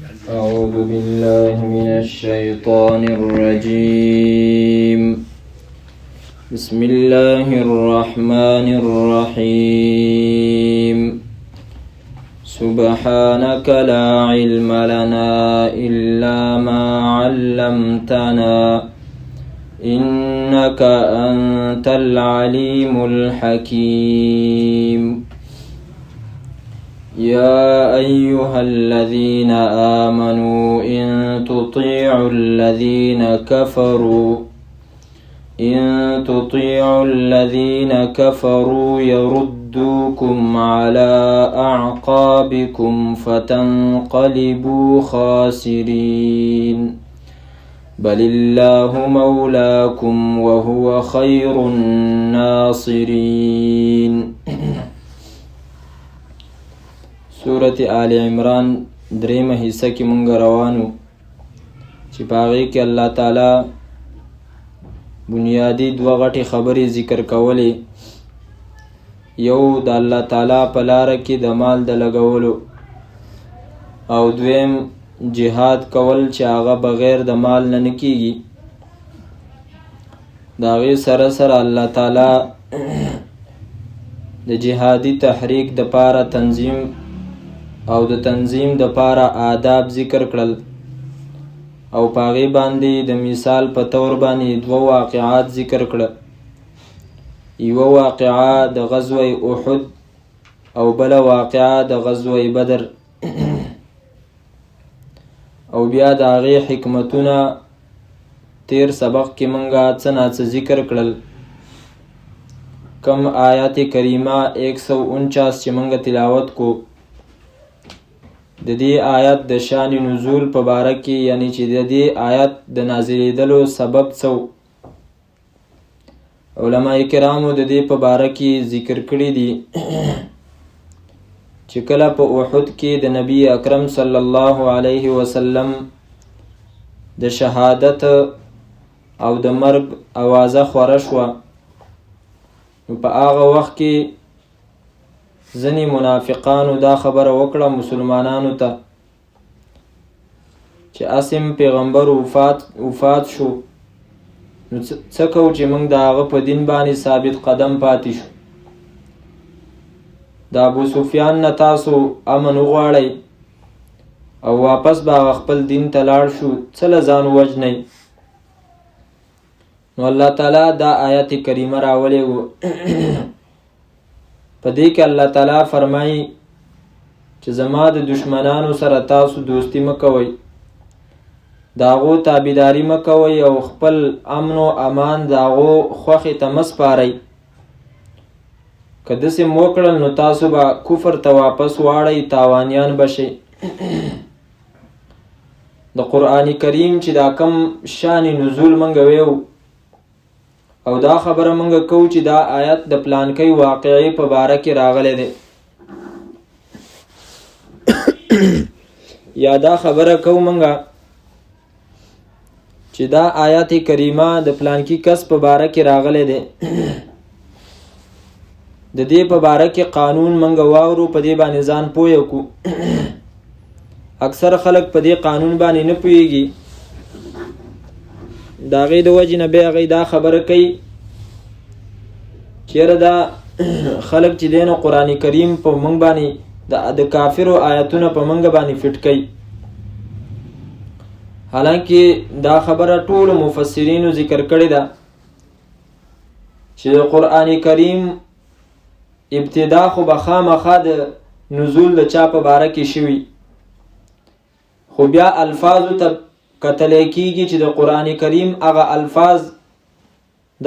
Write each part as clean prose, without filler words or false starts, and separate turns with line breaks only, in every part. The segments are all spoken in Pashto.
أعوذ بالله من الشيطان الرجيم. بسم الله الرحمن الرحيم. سبحانك لا علم لنا إلا ما علمتنا إنك أنت العليم الحكيم. يا أيها الذين آمنوا إن تطيعوا الذين كفروا يردوكم على أعقابكم فتنقلبوا خاسرين. بل الله مولاكم وهو خير الناصرين. سورة آل عمران درېمه حصہ کې مونږ روانو چې په هغې کې الله تعالی بنیادی دوه غټې خبرې ذکر کولې. یو د الله تعالی په لاره کې د مال د لګولو، او دویم جهاد کول چې هغه بغیر د مال نه کیږي. د هغې سره سره الله تعالی د جهادي تحریک د پاره تنظیم او د تنظیم د پاره آداب ذکر کړل، او پاغي باندې د مثال په تور باندې دوه واقعات ذکر کړل. یو واقعه د غزوه احد او بل واقعه د غزوه بدر، او بیا د هغې حکمتونه تیر سبق کې منګه څه ناڅه ذکر کړل. کم آیات کریمه 149 چې منګه تلاوت کو، د دې آیات د شان نزول په باره کې، یعنی چې د دې آیات د نازلېدلو سبب څه، علماء کرامو د دې په باره کې ذکر کړي دي چې کله په احد کې د نبی اکرم صلی الله علیه وسلم د شهادت او د مرګ اوازه خوره شوه، نو په هغه وخت کې ځینې منافقانو دا خبره وکړه مسلمانانو ته چې اسیم پیغمبر وفات شو، نو څه کوو چې موږ د هغه په دین باندې ثابت قدم پاتې شو. د ابو سفیان نه تاسو امن وغواړئ او واپس به خپل دین ته لاړ شو، څه له ځان ووژنئ. نو الله تعالی دا آیت کریمه راولی و په دې کې الله تعالی فرمایي چې زما د دشمنانو سره تاسو دوستی مه کوئ، د هغو تابعداري مه کوئ، او خپل امن و امان د هغو خوښې ته مه سپارئ. که داسې مو وکړل نو تاسو به کفر ته واپس واړئ، تاوانیان به شئ. د قرآن کریم چې دا کم شان نزول منګه ویو، او دا خبره منګه کو چې دا آیت د پلانکی واقعي په باره کې راغلی دی، یا دا خبره کو منګه چې دا آیت کریمه د پلانکی کس په باره کې راغلی دی، د دې په باره کې قانون منګه واورو، په دې باندې ځان پوه کو. اکثر خلک په دې قانون باندې نه پوهیږي، د هغې د وجې نه بیا هغې دا خبره کوي چېرې دا خلک چې دی نو قرآن کریم په موږ باندې د کافرو آیتونه په موږ باندې فټ کوي. حالانکه دا خبره ټولو مفسرینو ذکر کړې ده چې د قرآن کریم ابتدا خو به خامخا د نزول د چا په باره کې شوي، خو بیا الفاظو ته کتلی کیږي چې د قرآن کریم هغه الفاظ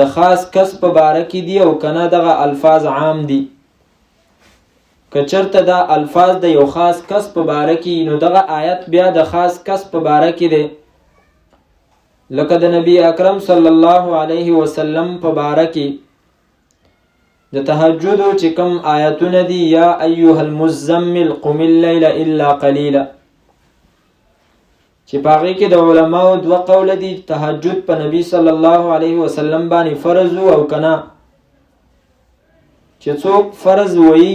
د خاص کس په باره کې دي او کنه دغه الفاظ عام دي. که چرته دا الفاظ د یو خاص کس په باره کې، نو دغه آیت بیا د خاص کس په باره کې دی. لکه د نبی اکرم صلی الله علیه وسلم په باره کې د تهجد چې کوم آیتونه دي، یا ایها المزمل قم اللیل الا قلیلا، چې پاغې کې د علماو دوه قوله دي، تهجد په نبی صلی الله علیه وسلم باندې فرض او کنا، چې څوک فرض وایي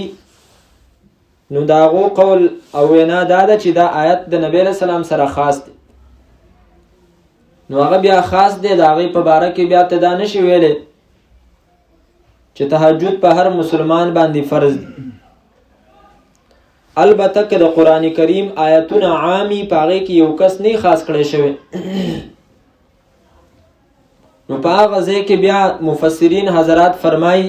نو د هغو قول او وینا دا ده چې دا آیت د نبی علیه السلام سره خاص دی. نو هغه بیا خاص دی، د هغې په باره کې بیا ته دا نشي ویلی چې تهجد په هر مسلمان باندې فرض دی. البته که د قرآن کریم آیتونه عامی په هغې کې یو کس نه خاص کړی شوی، نو په هغه ځای کې بیا مفسرین حضرات فرمایي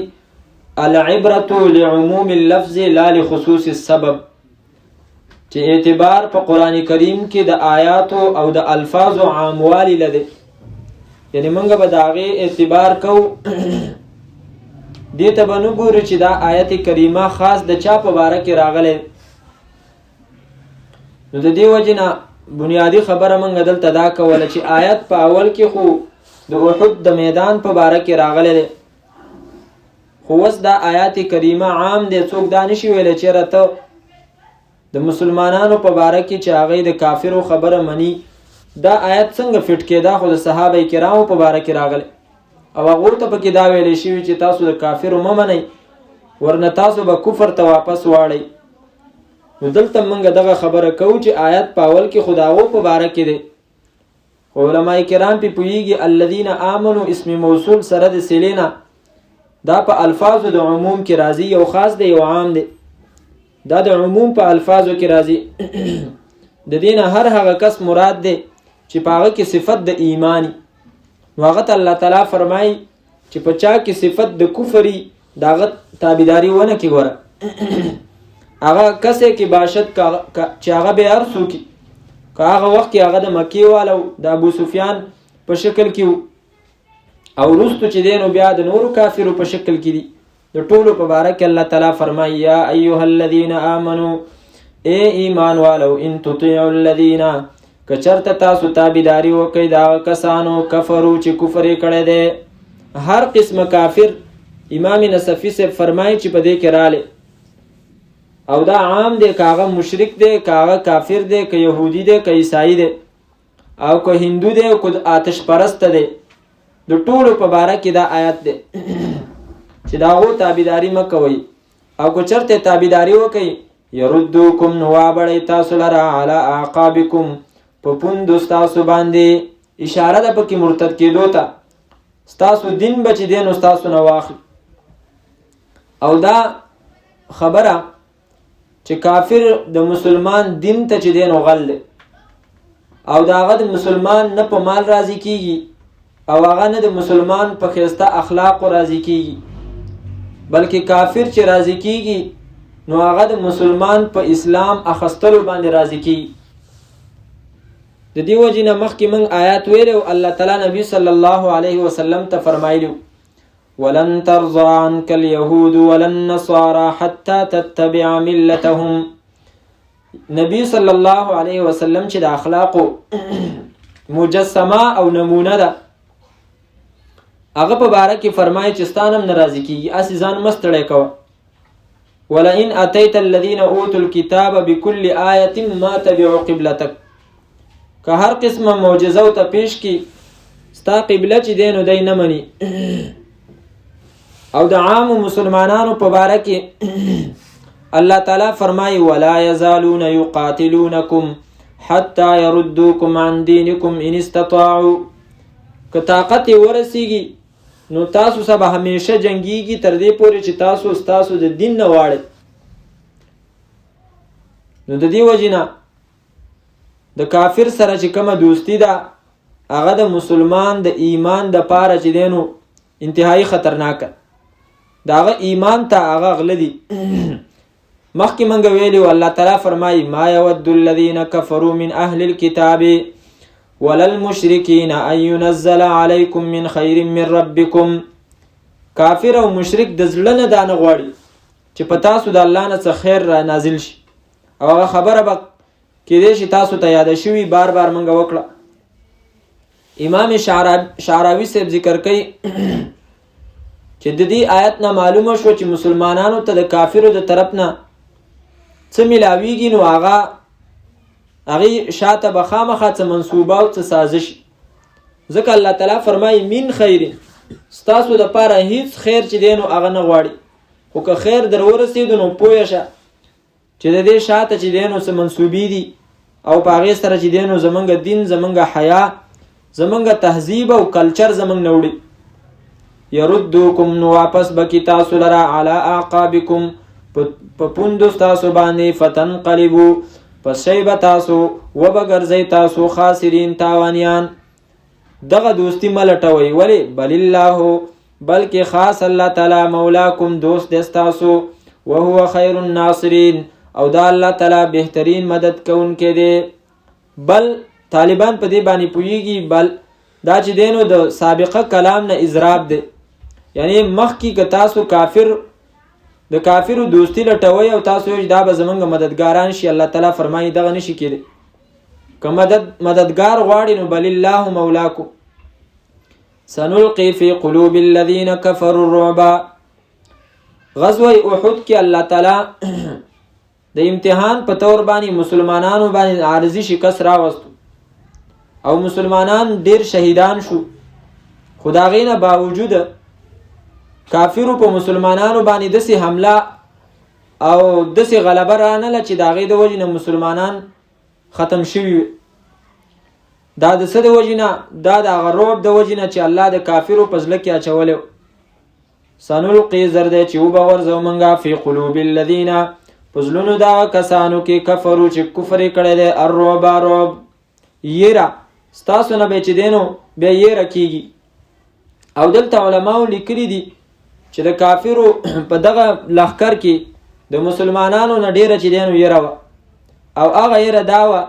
العبرة لعموم اللفظ لا لخصوص السبب، چې اعتبار په قرآن کریم کې د آیاتو او د الفاظو عاموالی لده، یعنی منګه به د هغې اعتبار کو دې ته به نه ګورو چې دا آیت کریمه خاص د چا په باره کې راغلی. نو د دې وجې نه بنیادی خبره منګه دلته دا کوله چې آیت په اول کې خو د احد د میدان په باره کې راغلی دی، خو اوس دا آیات کریمه عام دی، څوک دا نشي ویلی چېرې ته د مسلمانانو په باره کې چې هغوی د کافرو خبره مني دا آیت څنګه فټ کېدا، خو د صحابه کرامو په باره کې راغلی او هغو ته پکې دا ویلی شوي چې تاسو د کافرو مه منئ، ورنه تاسو به کفر ته واپس واړئ. نو دلته موږ دغه خبره کوو چې آیت په اول کې خو د هغو په باره کې دی، خو علما کرام پې پوهېږي الذین آمنو اسم موصول سره د صلې نه دا په الفاظو د عموم کې راځي، یو خاص دی یو عام دی، دا د عموم په الفاظو کې راځي. د دې نه هر هغه کس مراد دی چې په هغه کې صفت د ایمانی، نو هغه ته الله تعالی فرمایي چې په چا کې صفت د کفري د هغه تابعداري ونه کړي. ګوره هغه کس کې باشد چې هغه به هر څوک که هغه وخت کې هغه د مکې والو د ابو سفیان په شکل کې او وروستو چې دی نو بیا د نورو کافرو په شکل کې دي، د ټولو په باره کې الله تعالی فرمایي یا ایها الذین آمنو ای ایمان والو ان تطیعوا الذین که چرته تاسو تابعداري وکئ د هغه کسانو کفرو چې کفر یې کړی دی. هر قسمه کافر امام نصفي صاحب فرمایي چې په دې کې رالی او دا عام دی، که هغه مشرک دی، که هغه کافر دی، که یهودي دی، که عیسائی دی او که هندو دی او که آتش پرست دی، د ټولو په باره کې دا آیت دی چې د هغو تابعداري مه کوئ او که چرته تابعداري وکئ یردوکم نو وابړئ تاسو لره علی اعقابکم په پوندو ستاسو باندې، اشاره ده پکې مرتد کېدو ته، ستاسو دین به چې دی نو ستاسو نه واخلي. او دا خبره چې کافر د مسلمان دین ته چې دی نو غل دی او د هغه د مسلمان نه په مال راضي کېږي او هغه نه د مسلمان په ښایسته اخلاقو راضي کېږي، بلکې کافر چې راضي کېږي نو هغه د مسلمان په اسلام اخستلو باندې راضي کېږي. د دې وجې نه مخکې موږ آیات ویلی او الله تعالی نبی صلی الله علیه وسلم ته فرمایلی ولن ترضى عنك اليهود ولا النصارى حتى تتبع ملتهم. نبی صلی الله علیه وسلم چې د اخلاقو مجسمه او نمونه ده هغه په باره کې فرمایي چې ستانم ناراضي کېږي، اسې ځان مه ستړی کوه. ولئن اتیت الذین اوتوا الکتاب بكل آیة ما تبعوا قبلتک، که هر قسمه معجزه او ته پیش کی ستا قبله چې دی نو دی نه مني. او د عام مسلمانانو په باره کې الله تعالی فرمایي ولا یزالون یقاتلونکم حتی یردوکم عن دینکم ان استطاعوا، که طاقت یې ورسیږي نو تاسو سره به همیشه جنګیږي تر دې پورې چې تاسو د دین نه واړئ. نو د دې وجې نه د کافر سره چې کومه دوستی ده هغه د مسلمان د ایمان د پاره چې دی نو انتهایی خطرناکه، د هغه ایمان ته هغه غله دي. مخکې موږ ویلي الله تعالی فرمایي ما یود الذین کفروا من اهل الكتاب ولا المشرکین ان ينزل علیکم من خیر من ربکم. کافر او مشرک د زړه نه دا نه غواړي چې په تاسو د الله نه څه خیر را نازل شي، او هغه خبره به کېدای شي تاسو ته یاده شوي بار بار موږ وکړه. امام شعراوي صاحب ذکر کوي چې د دې آیت نه معلومه شو چې مسلمانانو ته د کافرو د طرف نه څه ملاویږي، نو هغه شاته به خامخا څه منصوبه او څه سازش، ځکه الله تعالی فرمایي من خیر، ستاسو د پاره هیڅ خیر چې دی نو هغه نه غواړي، خو که خیر در ورسېدو نو پوه شه چې د دې شاته چې دینو څه منسوبي دي او په هغې سره چې دینو زمونږ دین زمونږ حیا زمونږ تهذیب او کلچر زمونږ نه وړي. یردوکم نو واپس بکی تاسو لره علی اعقابکم په پوندو ستاسو باندې فتنقلبو پس شی به تاسو وبګرځئ تاسو خاسرین تاوانیان. دغه دوستی ملټوئ ولې بل الله بلکې خاص الله تعالی مولاکم دوست دی ستاسو وهو خیر الناصرین او دا الله تعالی بهترین مدد کوونکی دی. بل طالبان په دې باندې پوهیږي بل دا چې دینو د سابقه کلام نه اضراب دی، یعنی مخکې که تاسو د کافرو دوستی لټوئ او تاسو یې دا به زمونږ مددګاران شي، الله تعالی فرمایي دغه نشي کېدی. که مددګار غواړي نو بل الله مولاکم. سنلقي في قلوب الذين كفروا الرعب. غزوه احد کې الله تعالی د امتحان په تور باندې مسلمانانو باندې عارضی شکست راوستو او مسلمانان ډیر شهیدان شو، خو د هغې نه باوجود کافرو په مسلمانانو باندې داسې حمله او داسې غلبه رانله چې د هغې د وجې نه مسلمانان ختم شوي. دا د څه د وجې نه؟ دا د هغه رعب د وجې نه چې الله د کافرو په زړه کې اچولی. سنلقي زر دی چې وبغورځو موږ فی قلوب الذین په زړونو دغه کسانو کې کفرو چې کفر یې کړی دی الرعب رعب یېره ستاسو نه به چې دی نو بیا یېره کېږي. او دلته علماو لیکلي دي چې د کافرو په دغه لښکر کې د مسلمانانو نه ډیره چې دی نو یېره وه، او هغه یېره دا وه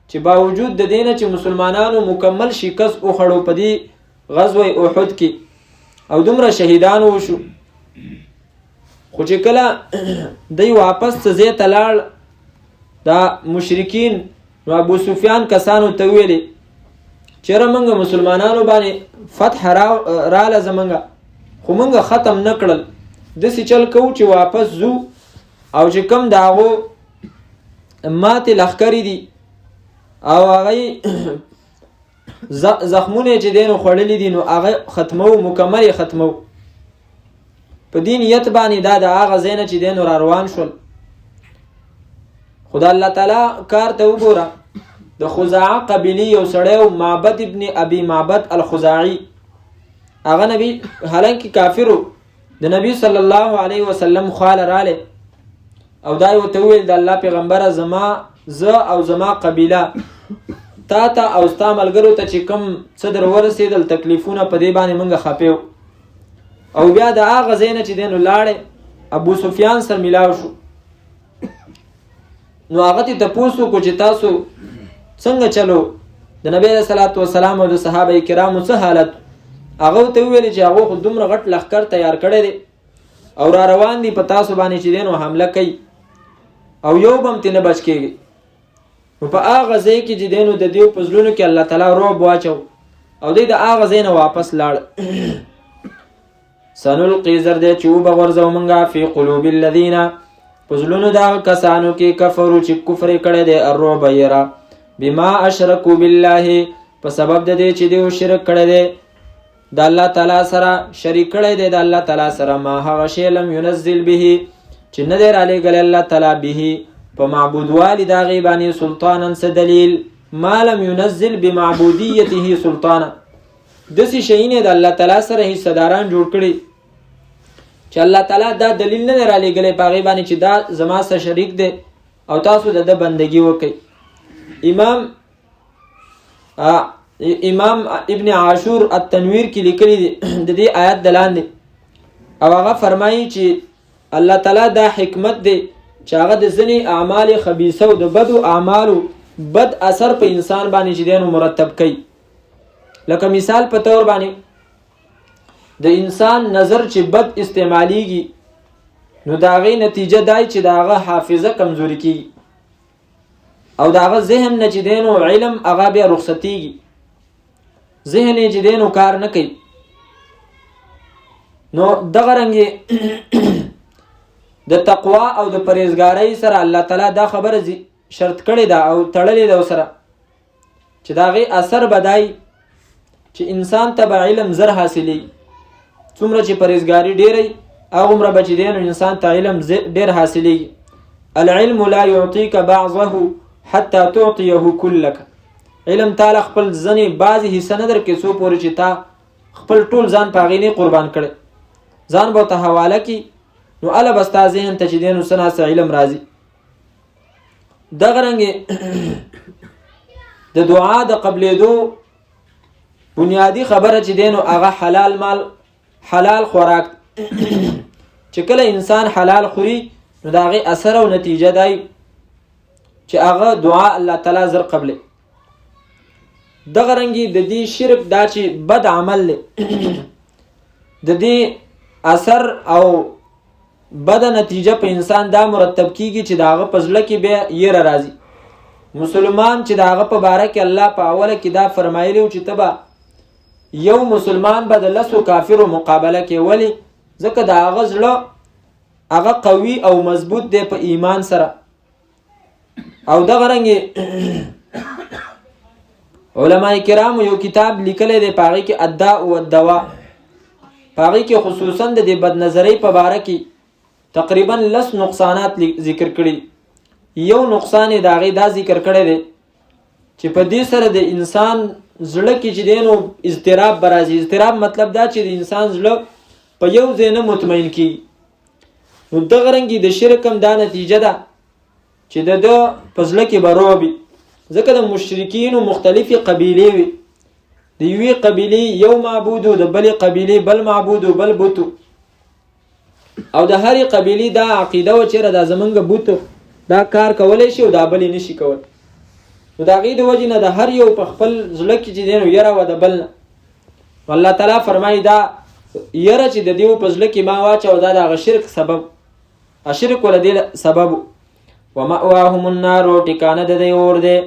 چې باوجود د دې نه چې مسلمانانو مکمل شکست وخوړو په دې غزوه احد کې او دومره شهیدان وشو، خو چې کله دی واپس څه ځای ته لاړ دا مشرکین نو ابو سفیان کسانو ته ویلې چېرې موږ مسلمانانو باندې فتح راله زموږه، خو موږ ختم نه کړل، داسې چل کوو چې واپس ځو او چې کوم د هغو ماتې لښکرې دي او هغه زخمونه چې دی نو خوړلي دي نو هغه ختمو، مکمل یې ختمو. په دې نیت باندې دا د هغه ځای نه چې دی نو را روان شول. خو د الله تعالی کار ته وګوره، د خزاعه قبیلې یو سړی و معبد ابن ابي معبد الخزاعي، هغه نبی حالانکه کافرو د نبی صلی الله علیه وسلم خواله رالی او دا یې ورته وویل د الله پیغمبره زه او زما قبیله تا ته او ستا ملګرو ته چې کوم څه در ورسېدل تکلیفونه په دې باندې موږ خفه او بیا د هغه ځای نه چې دی نو لاړې ابو سفیان سره میلاو شو. نو هغه ته تپوس وکړو چې تاسو څنګه چلو، د نبی علیه صلات وسلام او د صحابه کرامو څه حالت؟ هغه ته وویل چې هغه خو دومره غټ لښکر تیار کړی دی او را روان دي په تاسو باندې چې دی نو حمله کوي او یو به هم ترې نه بچ کېږي. نو په هغه ځای کې چې دی نو د دې په زړونو کې الله تعالی رعب واچو او دی د هغه ځای نه واپس لاړ. سنلقي زر دی چې وبغورځو موږ فی قلوب الذین په زړونو د هغه کسانو کې کفرو چې کفر یې کړی دی الرعب یېره بما اشرکوا بالله په سبب د دې چې دوی شرک کړی دی د الله تعالی سره، شریک کړی دی د الله تعالی سره ما هغه شی لم ينزل به چې نه دی رالیږلی الله تعالی به په معبودوالي د هغې باندې سلطانا څه دلیل، ما لم ينزل بمعبودیته سلطانا داسې شیونه د الله تعالی سره حصهداران جوړ کړي چې الله تعالی دا دلیل نه دی رالیږلی په هغې باندې چې دا زما سره شریک دی او تاسو د ده بندګي وکئ. امام ابن عاشور التنویر کې لیکلی دی د دې آیات د لاندې او هغه فرمایي چې الله تعالی دا حکمت دی چې هغه د ځینې اعمال خبیثه او د بدو اعمالو بد اثر په انسان باندې چې دی نو مرتب کوي. لکه مثال په طور باندې د انسان نظر چې بد استعمالیږي نو د هغې نتیجه دای چې د هغه حافظه کمزوري کېږي او د هغه ذهن نه چې دی نو علم هغه بیا رخصتېږي، ذهن یې چې دی نو کار نه کوي. نو دغه رنګې د تقوا او د پرهیزګارۍ سره الله تعالی دا خبره شرط کړې ده او تړلې ده ورسره چې د هغې اثر به دای چې انسان ته به علم زر حاصلېږي، څومره چې پرهیزګاري ډېره وي هغومره به چې دی نو انسان ته علم ډېر حاصلېږي العلم لا يعطيك بعضه حتى تعطيه كلك. علم تعالی خپل ځنې بعضې حصه نه درکړي څو پورې چې تا خپل ټول ځان په هغې نه قربان کړی، ځان به ورته حواله کړي، نو هله به ستا ذهن ته چې دی نو څه ناڅه علم راځي. دغه رنګې د دعا د قبلېدو بنیادی خبره چې دی نو هغه حلال مال، حلال خوراک. چې کله انسان حلال خوري نو د هغې اثر او نتیجه دی چې هغه دعا الله تعالی زر قبلې. دغه رنګې د دې شرک دا چې بد عمل دی، د دې اثر او بد نتیجه په انسان دا مرتب کیږي چې د هغه په زړه کې بیا یره راځي. مسلمان چې د هغه په باره کې الله په اوله کې دا فرمایلی و چې ته به یو مسلمان به د 10 کافرو مقابله کې، ولې؟ ځکه د هغه زړه هغه قوي او مضبوط دی په ایمان سره. او دغه رنګې علماء کرام یو کتاب لیکلی دی، په هغې کې الداء والدواء، په هغې کې خصوصا د دې بدنظرۍ په باره کې تقریبا 10 نقصانات ذکر کړي. یو نقصان یې د هغې دا ذکر کړی دی چې په دې سره د انسان زړه کې چې دی نو اضطراب به راځي. اضطراب مطلب دا چې د انسان زړه په یو ځای نه مطمئن کېږي. نو دغه رنګې د شرک هم دا نتیجه ده چې د ده په زړه کې به رعب وي، ځکه د مشرکینو مختلفې قبیلې وي، د یوې قبیلې یو معبود و، د بلې قبیلې بل معبود و، بل بوت، او د هرې قبیلې دا عقیده و چې دا زمونږ بوت دا کار کولی شي او دا بلې نشي کولی. نو د هغې د وجې نه د هر یو په خپل زړه کې چې دی نو یره وه د بل نه. الله تعالی فرمایي دا یره چې د دیو په زړه کې ما واچوه دا د هغه شرک سبب، شرک وله دې سبب. ومأواهم النار، ټکانه د دی اور دی.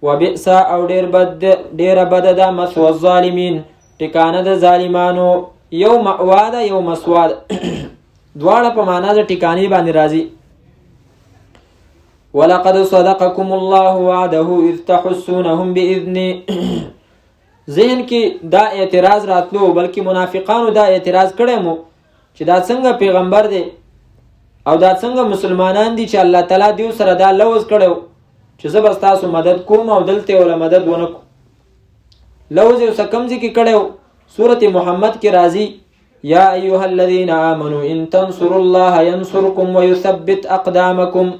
وبئس، او ډېره بده ده مثوى الظالمین، ټکانه د ظالمانو. یو مأوا ده یو مثوا ده، دواړه په معنا د ټکانې باندې راځي. ولقد صدقكم الله وعده اذ تحسونهم بإذنه. ذهن کې دا اعتراض راتلو، بلکې منافقانو دا اعتراض کړی مو چې دا څنګه پیغمبر دی او دا څنګه مسلمانان دي چې الله تعالی دیو سره دا لوز کړو چې زه به ستاسو مدد کوم او دلته ولا مدد ونه کوم. لوز یو څه کم ځای کې کړی و، سورة محمد کې راځي یا ایها الذین آمنوا ان تنصروا الله ینصرکم ویثبت اقدامکم.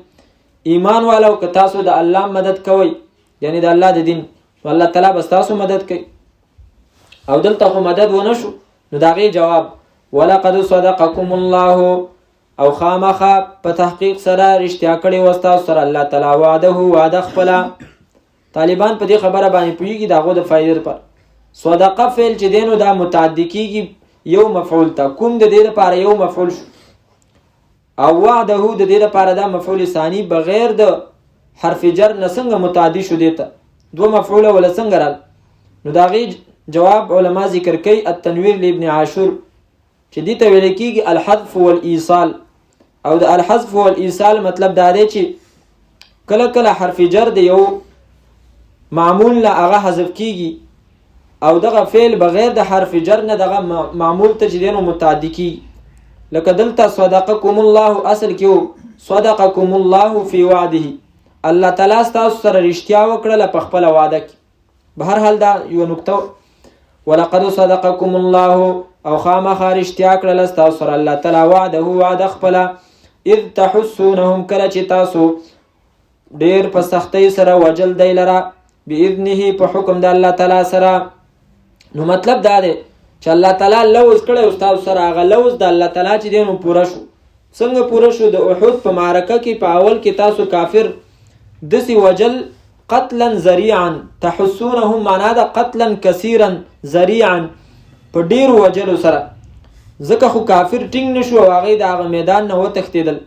ایمان والو که تاسو د الله مدد کوئ، یعنی د الله د دین، الله تعالی به ستاسو مدد کوي. او دلته خو مدد ونه شو، نو د هغې جواب ولقد صدقکم الله، او خامخا په تحقیق سره رښتیا کړې وه ستاسو سره الله تعالی وعده، وعده خپله. طالبان په دې خبره باندې پوهېږي د هغو د فایدې لپاره. صدقه فعل چې دی نو دا متعدي کېږي یو مفعول ته، کوم د دې لپاره یو مفعول شو، او وعده د دې لپاره دا مفعول ثانی بغیر د حرف جر نه څنګه متعدي شو دی ته، 2 مفعوله ولا څنګه رال. نو د هغې جواب علما ذکر کوي التنویر لابن عاشور چې دې ته ویل کېږي الحذف والایصال. او د الحذف والایصال مطلب دا دی چې کله کله حرف جر د یو معمول نه هغه حذف کېږي او دغه فعل بغیر د حرف جر نه دغه معمول ته چې دی نو متعدي کېږي. لکه دلته صدقکم الله اصل کې و صدقکم الله فی وعده، الله تعالی ستاسو سره رښتیا وکړله په خپله وعده کې. به هر حال دا یو نکته. ولقد صدقکم الله، او خامخا رښتیا کړله ستاسو سره الله تعالی وعده، وعده خپله. اذ تحسونهم، کله چې تاسو ډېر په سختۍ سره وجل دی لره، باذنه په حکم د الله تعالی سره. نو مطلب دا دی چې الله تعالی لوز کړی استاد سره، هغه لوز د الله تعالی چې دی نو پوره شو. څنګه پوره شو؟ د احد په معرکه کې په اول کې تاسو کافر دسی وجل قتلا ذریعا، تحسونهم معنا ده قتلا کثیرا ذریعا، په ډیر وجلو سره. ځکه خو کافر ټینګ نشو او هغې د هغه میدان نه وتښتېدل.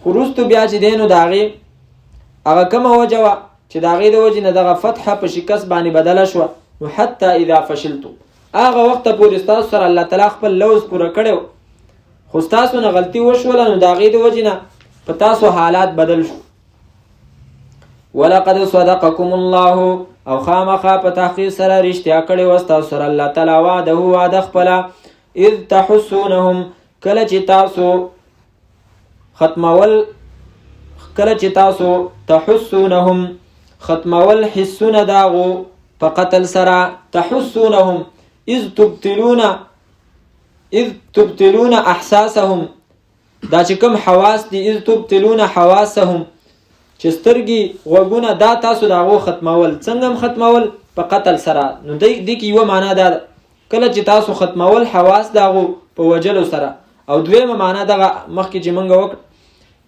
خو وروستو بیا چې دی نو د هغې هغه کومه وجه وه چې د هغې د وجې نه دغه فتحه په شکست باندې بدله شوه. نو حتی اذا فشلتم، هغه وخته پورې ستاسو سره الله تعالی خپل لوز پوره کړی، خو ستاسو نه غلطي وشوله، نو د هغې د وجې نه په تاسو حالات بدل شو. ولقد صدقکم الله، او خامخا په تحقیق سره رښتیا کړې وه ستاسو سره الله تعالی وعده، وعده خپله. اذ تحسونهم، کله چې تاسو ختمول کله چې تاسو تحسونهم ختمول حسونه داغو په قتل سره تحسونهم اذ تبتلون احساسهم دا چې کوم حواس دي اذ تبتلون حواسهم چې سترګې غوږونه دا تاسو داغو ختمول څنګه ختمول په قتل سره نو دې کې یو معنا ده کله چې تاسو ختمول حواس داغو په وجلو سره او دویمه معنا دغه مخکې چې مونږ وکړ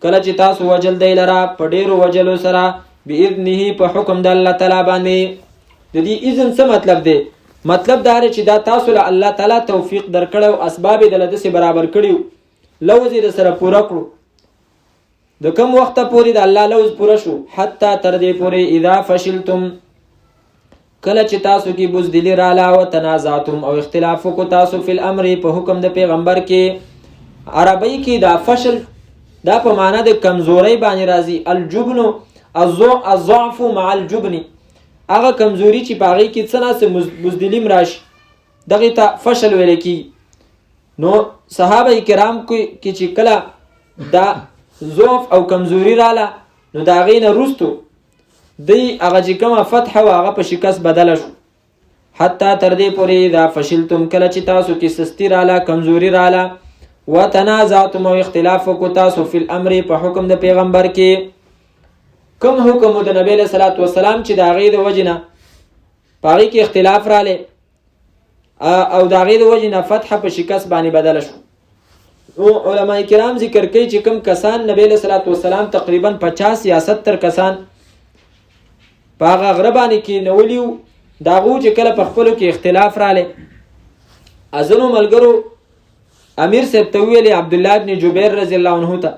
کله چې تاسو وجل دی لره په ډیرو وجلو سره باذنه په حکم د الله تعالی باندې د دې اذن څه مطلب دی مطلب دا چې دا تاسو له الله تعالی توفیق درکړو اسباب د لدسه برابر کړیو لوز د سره پورا کړو د کوم وخت پورې د الله لوز پورا شو حتی تر دې پورې اذا فشلتم کله چې تاسو کې بزدلی رااله او تنازعتم او اختلاف کو تاسو فی الامر په حکم د پیغمبر کې عربی کې دا فشل دا په معنا د کمزوري باندې راځي الجبن الضعف مع الجبن هغه کمزوري چې باغی کې څه ناس بزدلیم راشي دغه ته فشل ویل کی نو صحابه کرام کې چې کله دا ضعف او کمزوري رااله نو دا غینه رستو دی هغه چې کومه فتح او هغه په شکست بدل شو حتی تر دې پورې دا فشلتم کله چې تاسو کې سستی رااله کمزوري رااله وتنازعتم او اختلاف کو تاسو فی الامر په حکم د پیغمبر کې کوم حکم د نبی له صلوات و سلام چې دا غي د وجنه پاره کې اختلاف رااله او دا غي د وجنه فتح په شکست باندې بدل شو او علما کرام ذکر کوي چې کوم کسان نبی له صلوات و سلام تقریبا 50 یا 70 کسان پاغه غربانی کې نولیو داغو چې کله په خپلو کې اختلاف رااله ازنو ملګرو امیر صاحب ته ویلي عبد الله ابن جبیر رضی الله عنه ته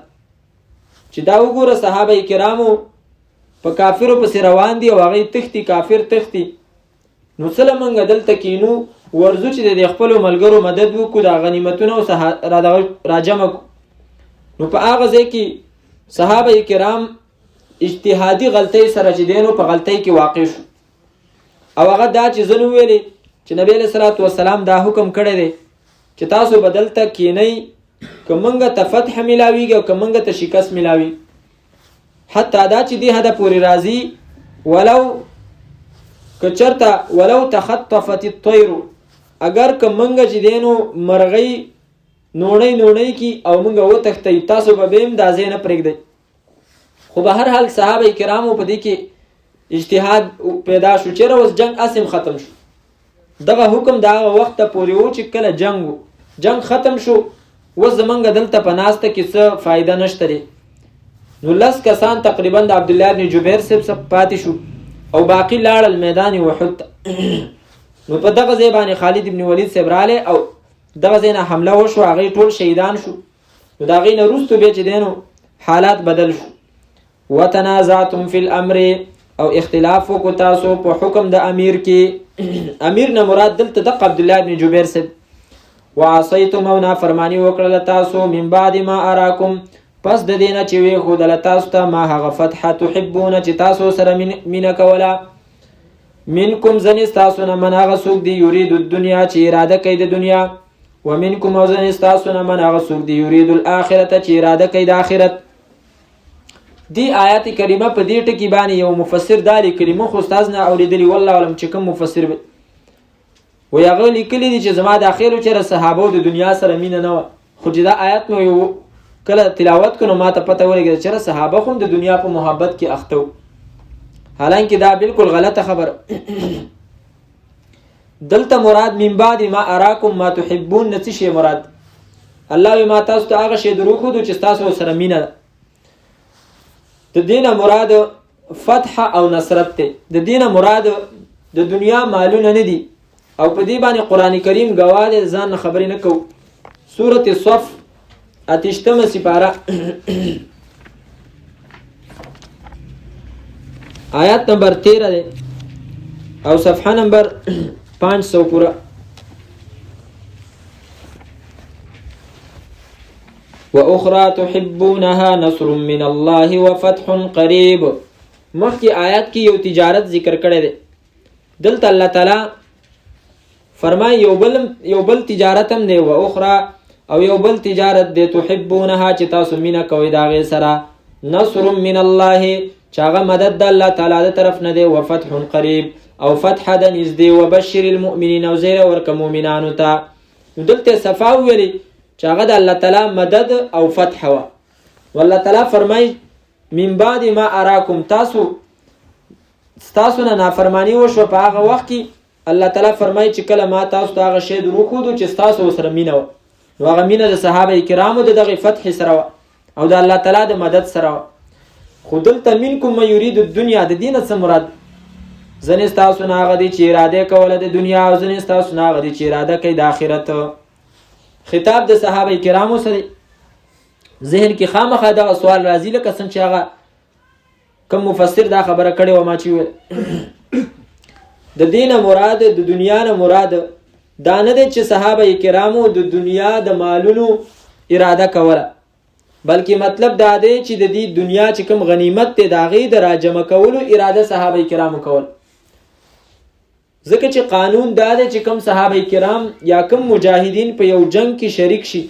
چې دا وګوره صحابه کرامو په کافرو پسې روان دي او هغه تختی کافر تختی نو سره مونږ دلته کینو ورزو چې د خپل ملګرو مدد وکړو د غنیمتونو او راجمه نو په هغه ځای کې صحابه کرام اجتهادي غلطۍ سره چې دینو په غلطۍ کې واقع شو او هغه دا چې زنو ویلي چې نبی له صلوات و سلام دا حکم کړی دی چې تاسو بدلته کینی کومنګ ته فتح ملاویږي او کومنګ ته شکست ملاوي حتی دا چې دی هدا پوری راضی ولو کچرتا ولو تخطفت الطير اگر کومنګ چې دینو مرغی نوړی کی او موږ وتښتې تاسو به بیم دا زینه پرېږدئ خو به هر حال صحابه کرامو په دې کې اجتهاد پیدا شو چې روز جنگ اسیم ختم شو دغه حکم دا وخت پورې و چې کله جنگ ختم شو و زمنګ دلته په ناسته کې څه فائدہ نشته نو لس کسان تقریبا د عبد الله ابن جبیر سب پاتې شو او باقی لاړل میدان وحد نو په دغه ځای باندې خالد ابن ولید سبراله او دغه ځای نه حمله وشو هغه ټول شهیدان شو نو دا غینه روستو به چې دینو حالات بدل شو وتنازعتم فی الامر او اختلاف کو تاسو په حکم د امیر کې امیر نه مراد دلته د عبد الله ابن جبیر سب وعصیتم او نافرمانی وکړه تاسو من بعد ما اراکم پس د دینه چې وی خو د تاسو ته ما هغه فتح تحبون چې تاسو سره مینا کولا منکم زن تاسو نه من هغه سوق دی یرید الدنیا چې اراده کوي د دنیا ومنکم زن تاسو نه من هغه سوق دی یرید الاخرته چې اراده کوي د آخرت دی آیات کریمه په دې ټکی باندې یو مفسر دالي کلمه خو استاد نه اوریدلی والله علم چې کوم مفسر و یغه لیکلی دي چې زما د اخیرو چیرې صحابه د دنیا سره مینه نه خو چې دا آیات نو یو کله تلاوت کړو ما ته پته ولګی چې صحابه هم د دنیا په محبت کې اخته حالانکه دا بالکل غلطه خبر دلته مراد من بعد ما اراکم ما تحبون نتیشه مراد الله ما تاسو ته هغه شی درو خو چې تاسو سره مینه د دینه مراد فتح او نصرت ته د دینه مراد د دنیا مالونه نه دي او په دې باندې قران کریم گواه ځان خبرې نه کو سوره صف اتشتمه سپاره آیات نمبر 13 ده او صفحه نمبر 500 پورا واخرى تحبونها نصر من الله وفتح قريب مخکې آیات کې یو تجارت ذکر کړی دی دلته الله تعالی فرمای یو بل تجارت هم دی او اخرى او یو بل تجارت دی تحبونها چې تاسو مینا کوي دا غي سره نصر من الله چاغه مدد د الله تعالی د طرف نه دی، وفتح قریب او فتح د نږدې، وبشر المؤمنین او زیر ورک مؤمنانو ته. دلته صفا ویلي چاغه د الله تعالی مدد او فتح و. والله تعالی فرمای من بعد ما اراکم، تاسو نه نافرمانی وشو په هغه وخت کې الله تعالی فرمای چې کله ما تاسو ته هغه شی دروخو چې تاسو سره مینه و، نو هغه مینه د صحابه کرامو دغه فتح سره او د الله تعالی د مدد سره. خو دلته منکم من یرید الدنیا د دینه څه مراد؟ ځنې تاسو نه هغه دي چې اراده کوله د دنیا، او ځنې تاسو نه هغه دي چې اراده کوي د آخرت. خطاب د صحابه کرامو سره ذهن کې خامخا دا سوال راځي، لکه څنګه چې هغه کوم مفسر دا خبره کړې و ما چې د دینه مراد د دنیا نه مراد دا نه دی چې صحابه کرامو د دنیا د مالونو اراده کوله، بلکې مطلب دا دی چې د دې دنیا چې کوم غنیمت دی د هغې د راجمع کولو اراده صحابه کرامو کول. ځکه چې قانون دا دی چې کوم صحابه کرام یا کوم مجاهدین په یو جنگ کې شریک شي،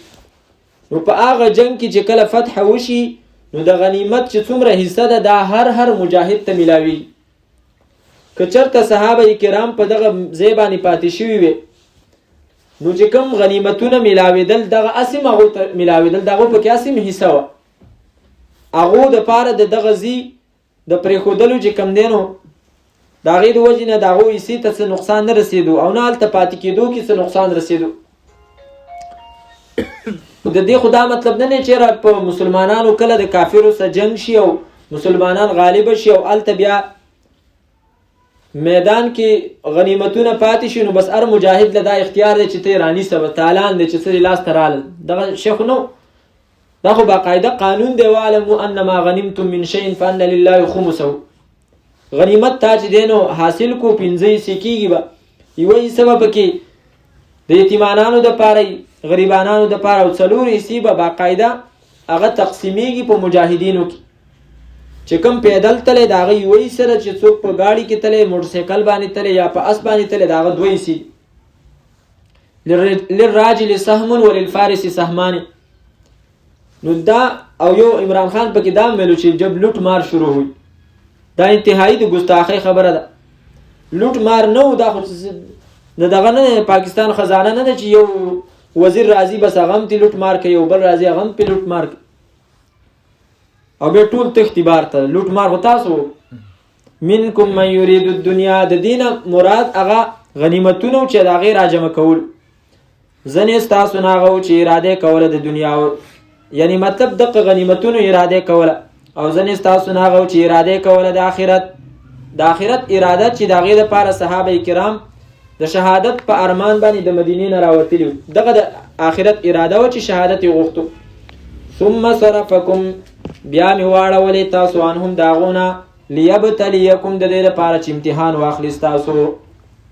نو په هغه جنگ کې چې کله فتح وشي نو د غنیمت چې څومره حصہ ده دا هر مجاهد ته ملاوي. که چېرته صحابه کرام په دغه ځای باندې پاتې شوي وي نو چې کوم غنیمتونه ملاوېدل دغه اسیم هغو ته ملاوېدل، دغه پکې اسیم حصه وه. هغو دپاره د دغه ځي د پرېښودلو چې کوم دی نو د هغې د وجې نه د هغو حصې ته څه نقصان نه رسېدو، او نه هلته پاتې کېدو کې څه نقصان رسېدو. د دې خو دا مطلب نه دی چې په مسلمانانو کله د کافرو سره جنګ شي او مسلمانان غالب شي او هلته بیا میدان کې غنیمتونه پاتې شي نو بس هر مجاهد له دا اختیار دی چې ته رانیسه به تالان دی چې څه لاس ته رالل، دغه شی خو نه. دا خو باقاعده قانون دی، واعلموا انما غنمتم من شیء فان لله خمسه. غنیمت تا چې دی نو حاصل کو 5 حصې کېږي، به یوه حصه به پکې د یتیمانانو دپاره غریبانانو دپاره او 4 حصې به باقاعده هغه تقسیمیږي په مجاهدینو کې. چې کوم پیدل تلی د هغه یوه حصه ده، چې څوک په ګاډي کې تلی، موټرسایکل باندې تلی یا په اس باندې تلی، د هغه 2 حصې. للراجل سهم وللفارس سهمان. نو دا او یو عمران خان پکې دا ویلو چې جب لوټ مار شروع ہوئی، دا انتهایی د ګستاخۍ خبره ده. لوټ مار نه و، دا خو دغه نه پاکستان خزانه نه ده چې یو وزیر راځي بس هغه هم تی لوټ مار کوي، یو بل راځي هغه هم پې لوټ مار کوي، او بیا ټول تښتي بار ته. لوټ مار خو تاسو. منکم من یرید الدنیا د دینه مراد هغه غنیمتونه چې د هغې راجمع کول. ځنې ستاسو نه هغه چې اراده کوله د دنیا، یعنی مطلب دغه غنیمتونو اراده کوله، او ځنې ستاسو نه هغه چې اراده کوله د آخرت. د آخرت اراده چې د هغې دپاره صحابه کرام د شهادت په ارمان باندې د مدینې نه راوتلي وو، دغه د آخرت اراده و چې شهادت یې غوښتو. ثم صرفکم، بیا مې واړولې تاسو عنهم د هغو نه، لیبتلیکم د دې لپاره چې امتحان واخلي ستاسو.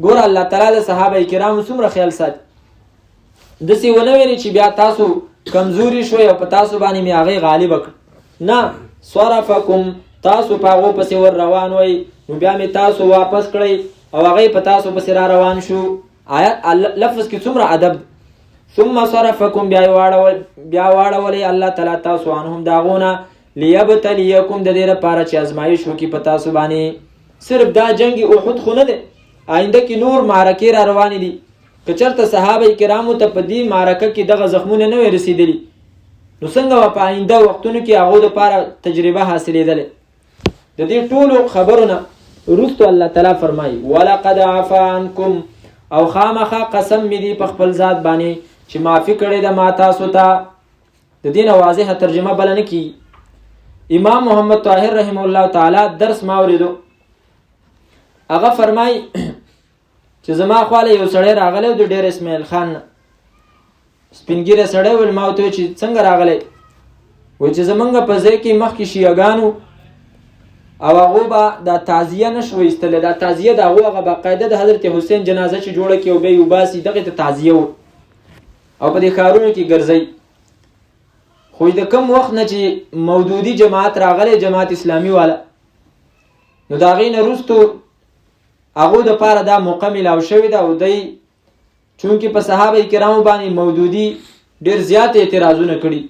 ګوره الله تعالی د صحابه کرامو څومره خیال ساتي. داسې ونه ویلې چې بیا تاسو کمزوري شوئ او په تاسو باندې مې هغې غالبه کړ، نه. صرفکم، تاسو په هغو پسې ور روان وئ، نو بیا مې تاسو واپس کړئ او هغې په تاسو پسې را روان شو. آیت لفظ کې څومره ادب. ثم صرفکم، بیا واړولې الله تعالی تاسو عنهم د هغو نه، لیبتلیکم د دې لپاره چې ازمایش وکړي په تاسو باندې. صرف دا جنگ احد خو نه دی، آینده کې نور معرکې را روانې دي. که چېرته صحابه کرامو ته په دې معرکه کې دغه زخمونه نه وی رسېدلي، نو څنګه به په آینده وختونو کې هغو دپاره تجربه حاصلېدلې. د دې ټولو خبرو نه وروستو الله تعالی فرمایي ولقد عفا عنکم، او خامخا قسم مې دی په خپل ذات باندې چې معافي کړې ده ما تاسو ته. د دې نه واضحه ترجمه بله نه کېږي. امام محمد طاهر رحمه الله تعالی درس ما اورېدو، هغه فرمایي چې زما خواله یو سړی راغلی د ډېر اسماعیل خان نه، سپین ږیری سړی ویل، ما ورته چې څنګه راغلی؟ وایي چې زمونږ په ځای کې مخکې شیعګانو او هغو به دا تعزیه نه شو ایستلی. دا تعزیه د هغو هغه باقاعده د حضرت حسین جنازه چې جوړه کړي او بیا یې وباسي، دغې ته تعزیه و او په دې ښارونو کې ګرځئ. خو د کوم وخت نه چې مودودي جماعت راغلی، جماعت اسلامي والا، نو د هغې نه وروستو هغو دپاره دا موقع میلاو شوې ده، او دی چونکې په صحابه کرامو باندې مودودي ډېر زیات اعتراضونه کړي،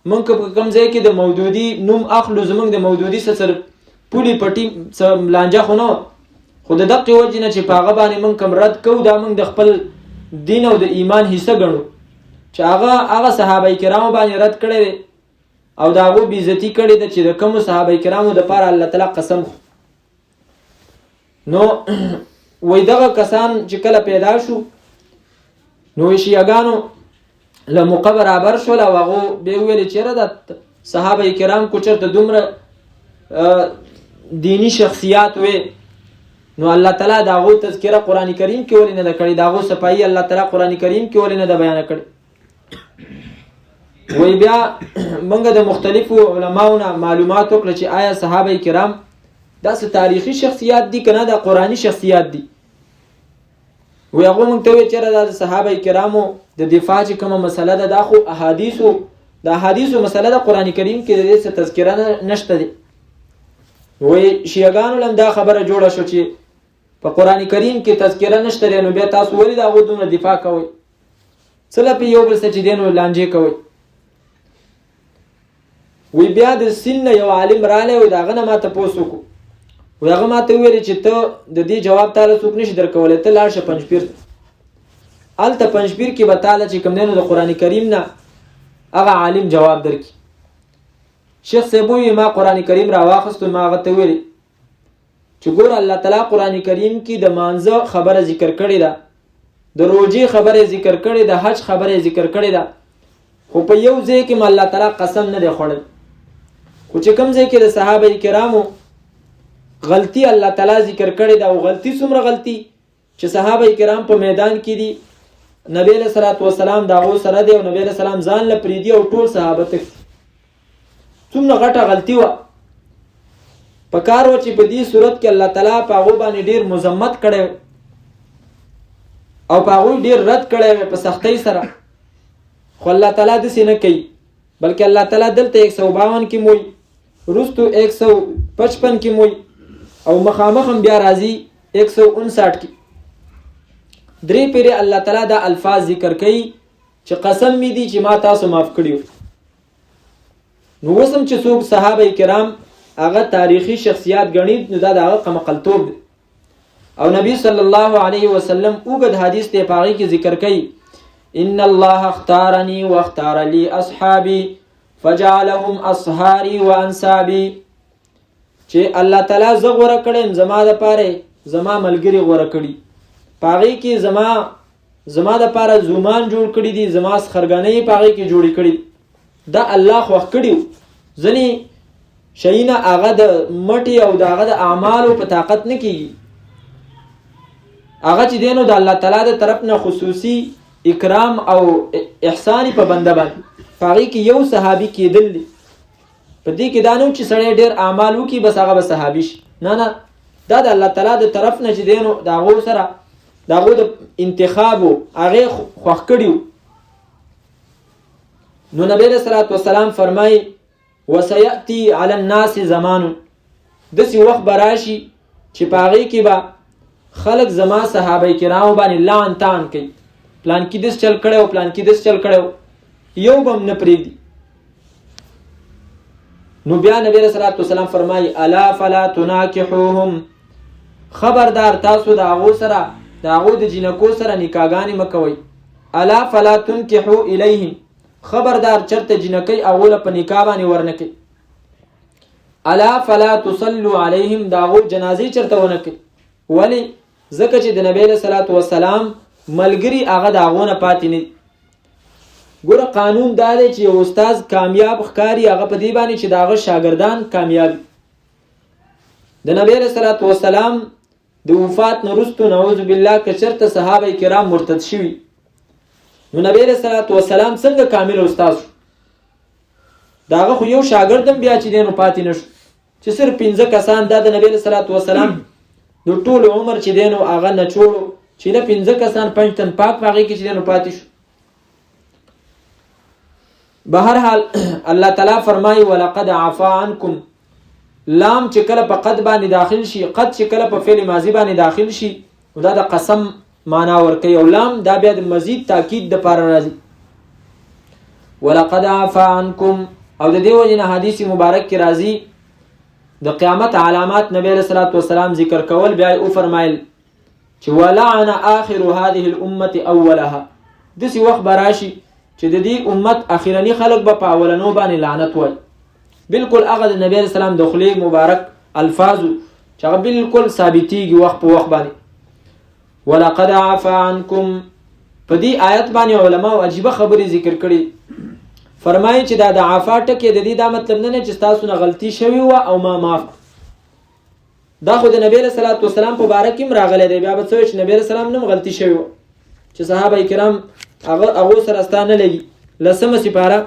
مونږ په کوم ځای کې د مودودي نوم اخلو زمونږ د مودودي سره پولی پټي لانجه خو نه خو د دقې وجې نه چې په هغه باندې مونږ کوم رد کوو دا مونږ د خپل دین او د ایمان حصه ګڼو چې هغه صحابه کرامو باندې رد کړی دی او د هغو بېعزتي کړې ده چې د کومو صحابه کرامو دپاره الله تعالی قسم نو وای دغه کسان چې کله پیدا شو نو شیعاګانو له موقع برابر شول او هغو بیا ویلې چېرې د صحابه کرام کو چېرته دومره دینی شخصیات وې نو الله تعالی د هغو تذکره قرآن کریم کې ولې نه ده کړې د هغو صفایي الله تعالی قرآن کریم کې ولې نه ده بیانه کړې وی بیا منګه د مختلفو علماو نه معلومات وکړه چې آیا صحابه کرام داسې تاریخي شخصیات دي کنه د قرآني شخصیات دي وی هغه مونږ ته وی چې د صحابه کرامو د دفاع چې کومه مسله ده دا خو احادیثو مسله د قرآن کریم کې د دې څه تذکره نشته دي وی شیعاګانو لم دا خبره جوړه شو چې په قرآن کریم کې تذکره نشته نو بیا تاسو ولې دا غو دومره دفاع کوئ څه له په یو بل څه چې دینو لانجې کوئ وی بیا د سین یو عالم رالی وی داغه نه ما تپوس وکړو وی هغه ما ته وویلې چې ته د دې جواب تاله څوک نشي درکولی ته لاړ شه پنجپیر هلته پنجپیر کې به تاله چې کوم دی نو د قرآن کریم نه هغه عالم جواب درکړي شیخ صاحب وی ما قرآن کریم راواخیستو ما هغه ته ویلې چې ګوره الله تعالی قرآن کریم کې د مانځه خبره ذکر کړې ده د روژې خبره ذکر کړې ده حج خبره ذکر کړې ده خو په یو ځای کې الله تعالی قسم نه دی خوړل خو چې کوم ځای کې د صحابه کرامو غلطي الله تعالی ذکر کړې ده او غلطي څومره غلطي چې صحابه کرام په میدان کې دي نبی علیہ الصلوۃ والسلام دا غو سره دی او نبی علیہ السلام ځان له پریدي او ټول صحابه ته څومره غټه غلطي و په کار و چې په دې صورت کې الله تعالی په هغه باندې ډیر مذمت کړي او په هغه ډیر رد کړي په سختۍ سره خو الله تعالی د سینه کوي بلکې الله تعالی دلته 152 کې موي رستو 155 کې موي او مخامخ هم بیا راځي 159 کې درې پیره الله تعالی دا الفاظ ذکر کوي چې قسم می دي چې ما تاسو معاف کړیو نو وسم چې څوک صحابه کرام هغه تاریخي شخصیات غني نو دا هغه قمقلتوب دی او نبی صلی الله علیه وسلم اوګد حدیث ته پاغي کې ذکر کوي ان الله اختارني واختار لي اصحابي فجعلهم اصهاري وانسابي چې الله تعالی زه غوړه کړم زما د پاره زما ملګری غوړه کړی پاغي کې زما د پاره زومان جوړ کړی دي زما خرګانې پاغي کې جوړی کړی دا الله خو کړیو ځنی شینا هغه د مټي او دغه د اعمالو په طاقت نه کیږي هغه چې دینو د الله تعالی د طرف نه خصوصي اکرام او احسان په بنده باندې پاغي کې یو صحابي کېدل دي په دې کې دانو چې سړی ډېر اعمال وکي بس هغه به صحابي شي نه دا د الله تعالی د طرف نه چې دینو داغو سره داغو د انتخاب هغه خوښ کړیو نو نبی صلی الله علیه وسلم فرمای وسياتي على الناس زمان دسی وخت براشي چې پاغي کې با خلق زما صحابه کرام باندې لعن تان کوي پلان کې دس چل کړو پلان کې دس چل کړو یو بم نه پریږدي نو بیا نبی رسول الله صلی الله علیه وسلم فرمای الا فلا تناكحوهم خبردار تاسو د هغه سره د هغه د جنکو سره نکاحګانی مکوئ الا فلا تنكحوا الیهم خبردار چرته جنکی اوله په نکاح باندې ورنکي الا فلا تصلوا علیهم داغو جنازي چرته ونکي ولی زکه چې د نبی صلی الله علیه وسلم ملګری هغه داغونه پاتې نه ګوره قانون دا دی چې یو استاد کامیاب ښکاری هغه په دی باندې چې داغه شاګردان کامیاب د نبی صلی الله علیه وسلم د وفات نه وروسته نعوذ بالله که چرته صحابه کرام مرتد شوي نو نبی صلی الله علیه وسلم څنګه کامل استاد داغه خو یو شاګردم بیا چې دینو پاتې نشو چې صرف 15 کسان د نبی صلی الله علیه وسلم د ټول عمر چې دینو هغه نه چوړو چې نه 15 کسان 5 تن پاک پاغي کې چې دینو پاتې شو بهر حال الله تعالی فرمایي ولقد عفا عنكم لام چې کله په قد باندې داخل شي قد چې کله په فعل ماضی باندې داخل شي دا د قسم معنا ورکوي او لام دا بیا د مزید تاکید د پاره راځي ولقد عفا عنكم او د دې وجه نه حدیث مبارک کې راځي د قیامت علامات نبی صلی الله علیه وسلم ذکر کول بیا او فرمایل چې ولعن آخر هذه الامه اولها دسی وخت براشي چې د دې امت اخیرنی خلق به په اولنو باندې لعنت وای بالکل هغه د نبی صلی الله علیه وسلم د خلی مبارک الفاظ چې هغه بالکل ثابتيږي وخت په وخت باندې ولقد عفا عنكم په دې آیت باندې علماء عجیب خبرې ذکر کړي فرمایي چې دا د عفا ټکي د دې دا مطلب نه چې تاسو نه غلطي شوی و او ما معاف دا خو د نبی صلی الله علیه وسلم په باره کې راغلی دی بیا به څه چې نبی صلی الله علیه وسلم غلطي شوی و چې صحابه کرام هغه سره ستانه لګي لسمه سپاره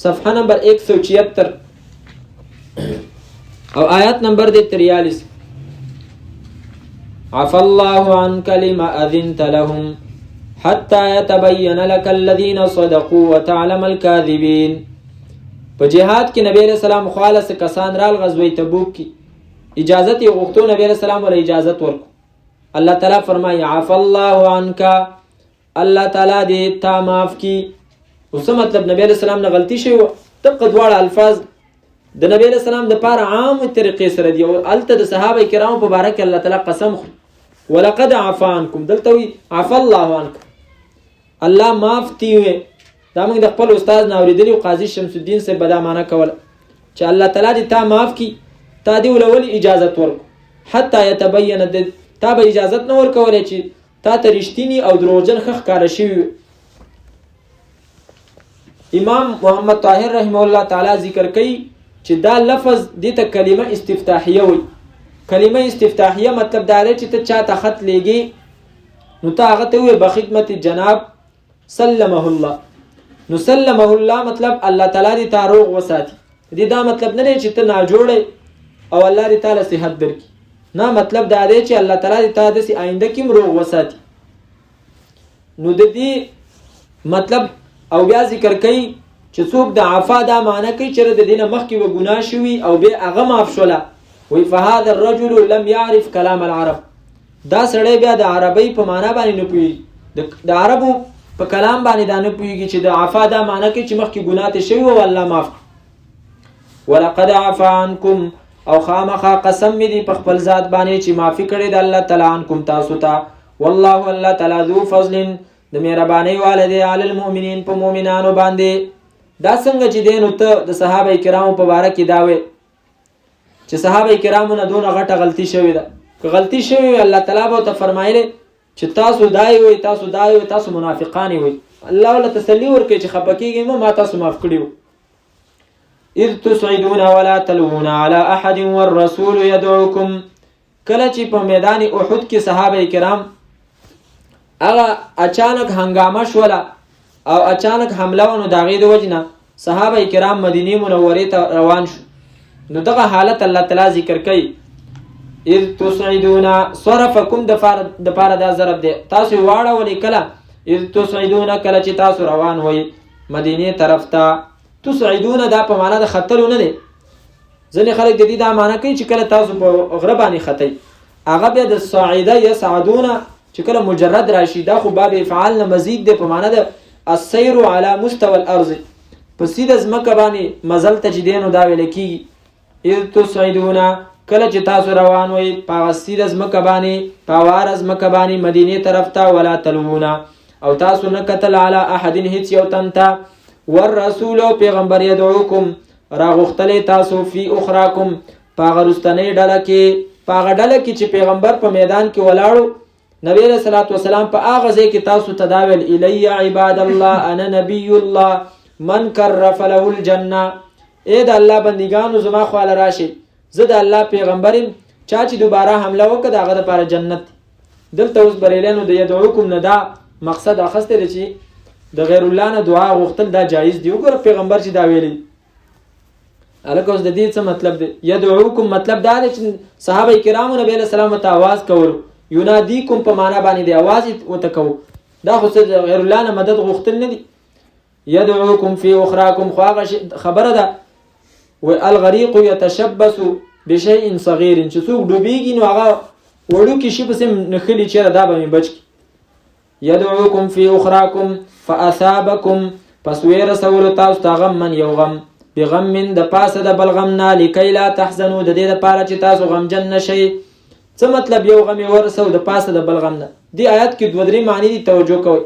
صفحه نمبر 176 او آیت نمبر 43 عفا الله عنك لما أذنت لهم حتى يتبين لك الذين صدقوا وتعلم الكاذبين په جهاد کې نبی رسول الله خالص کسان رال غزوه تبوک کی اجازت یې غوښتو نبی رسول الله ول اجازت ورکو الله تعالی فرمایي عفا الله عنك الله تعالی دې تا معاف کی اوس مطلب نبی رسول الله نه غلطي شوی طبق دواړه الفاظ د نبی رسول الله د لپاره عام طریقې سره دی او الته د صحابه کرامو په باره کې الله تعالی قسم خوري ولقد عفا عنكم دلته وی عفا الله عنك الله معاف تیوه دا موږ د خپل استاد ناوریدلی قاضي شمس الدین سے بدا معنا کوله چې الله تعالی دې تا معاف کی تا دې ولول اجازه ورکو حتی يتبين تا به اجازه نه ورکولې چې تا ته رښتینی او دروغجن خخ کار شي امام محمد طاهر رحمه الله تعالی ذکر کوي چې دا لفظ دې ته کلمه استفتاحیه وي کلمه استفتاحیه مطلب دا دی چې ته چاته خط لېږي نو ته هغه ته وې بخدمت جناب سلمه الله نو سلمه الله مطلب الله تعالی دې تا روغ وساتي دې دا مطلب نه دی چې ته ناجوړې او الله دې تعالی صحت درکړي نه مطلب دا دی چې الله تعالی دې تا داسې آینده کې روغ وساتي نو د دې مطلب او بیا ذکر کوي چې څوک د عفا دا معنی کوي چې د دینه مخکې و ګناه شوی او به هغه معاف شوله وی فهذا الرجل لم يعرف كلام العرب دا سړی بیا د عربی په معنی باندې نه پوهیږي د عربو په کلام باندې دا نه پوهیږي چې د عفا دا معنی کوي چې مخکې ګناه ته شوی او الله معاف ولقد عفا عنكم او خامخا قسم می دی په خپل ذات باندې چې معافي کړي د الله تعالی عنكم تاسو ته والله الله تعالی ذو فضل د مهرباني والده علی المؤمنین په مؤمنانو باندې دا څنګه چې دین او ته د صحابه کرامو په باره کې داوي چې صحابه کرامو نه دونه غټه غلطي شوې ده که غلطي شوې الله تعالی به ته فرمایله چې تاسو دای وي تاسو منافقان وي الله ولا تسلی ورکړي چې خپکیږي ما تاسو معاف کړیو اذ تسعدون ولا تلوون على احد والرسول يدعوكم کله چې په میدان احد کې صحابه کرام هغه اچانک هنګامه شوله او اچانک حمله ونو داغې د وجنه صحابه کرام مدینه منوره ته روان شو نو دغه حالت الله تعالی ذکر کوي اذ تصعدون صرفكم د پاره دا ضرب دی تاسو واړه ولې کله اذ تصعدون کله چې تاسو روان وي مدینه طرف ته تصعدون دا په معنا د خطرونه نه دي ځنې خلک د دې دا معنا کوي چې کله تاسو په غره باندې خطي هغه بیا د صاعده يصعدون چې کله مجرد راشي دا خو باب افعال نه مزید دی په معنا د السير على مستوى الارض په سیده ځمکه باندې مزل تجدین دا ویل کیږي اذ تصعدون کله چې تاسو روان وي په سیده ځمکه باندې په وار ځمکه باندې مدینه طرف ته ولا تلوون او تاسو نه قتل على احد هیڅ یو تنتا والرسول پیغمبر يدعوكم راغختل تاسو فی اخراکم پاغرستنی ډله کې پاغه ډله کې چې پیغمبر په میدان کې ولاړو نبی رسول الله والسلام په هغه ځای کې تاسو تداول الی عباد الله انا نبی الله من کرف له الجنه اې د الله بندگانو زما خواله راشي زه د الله پیغمبرم چا چې دوباره حمله وکړه هغه لپاره جنت دلته اوس بریلانو د يدعوکم نه دا مقصد اخسته لري چې د غیر الله نه دعا غوښتل دا جایز دی وګوره پیغمبر چې دا ویلي الکه اوس د دې څه مطلب دی يدعوکم مطلب دا دی چې صحابه کرامو نبی له سلام ته आवाज کول ینادیکم په معنا باندې دی आवाज وتکو دا خو څه غیر الله نه مدد غوښتل نه دی يدعوکم فی اخراکم خبره ده والغريق يتشبث بشيء صغير چې څوک ډوبېږي نو هغه وړو کې شي پسې نخلي چې دا به بچ يدعوكم في اخراكم فاثابكم پس ورسول تاسو ته غم یو غم بغم من د پاسه د بل غم نه لکی لا تحزنوا د دې لپاره چې تاسو غمجن نشئ. څه مطلب یو غم ورسو د پاسه د بل غم نه؟ دی آیت کې دوه درې معنی دي، توجه کوئ.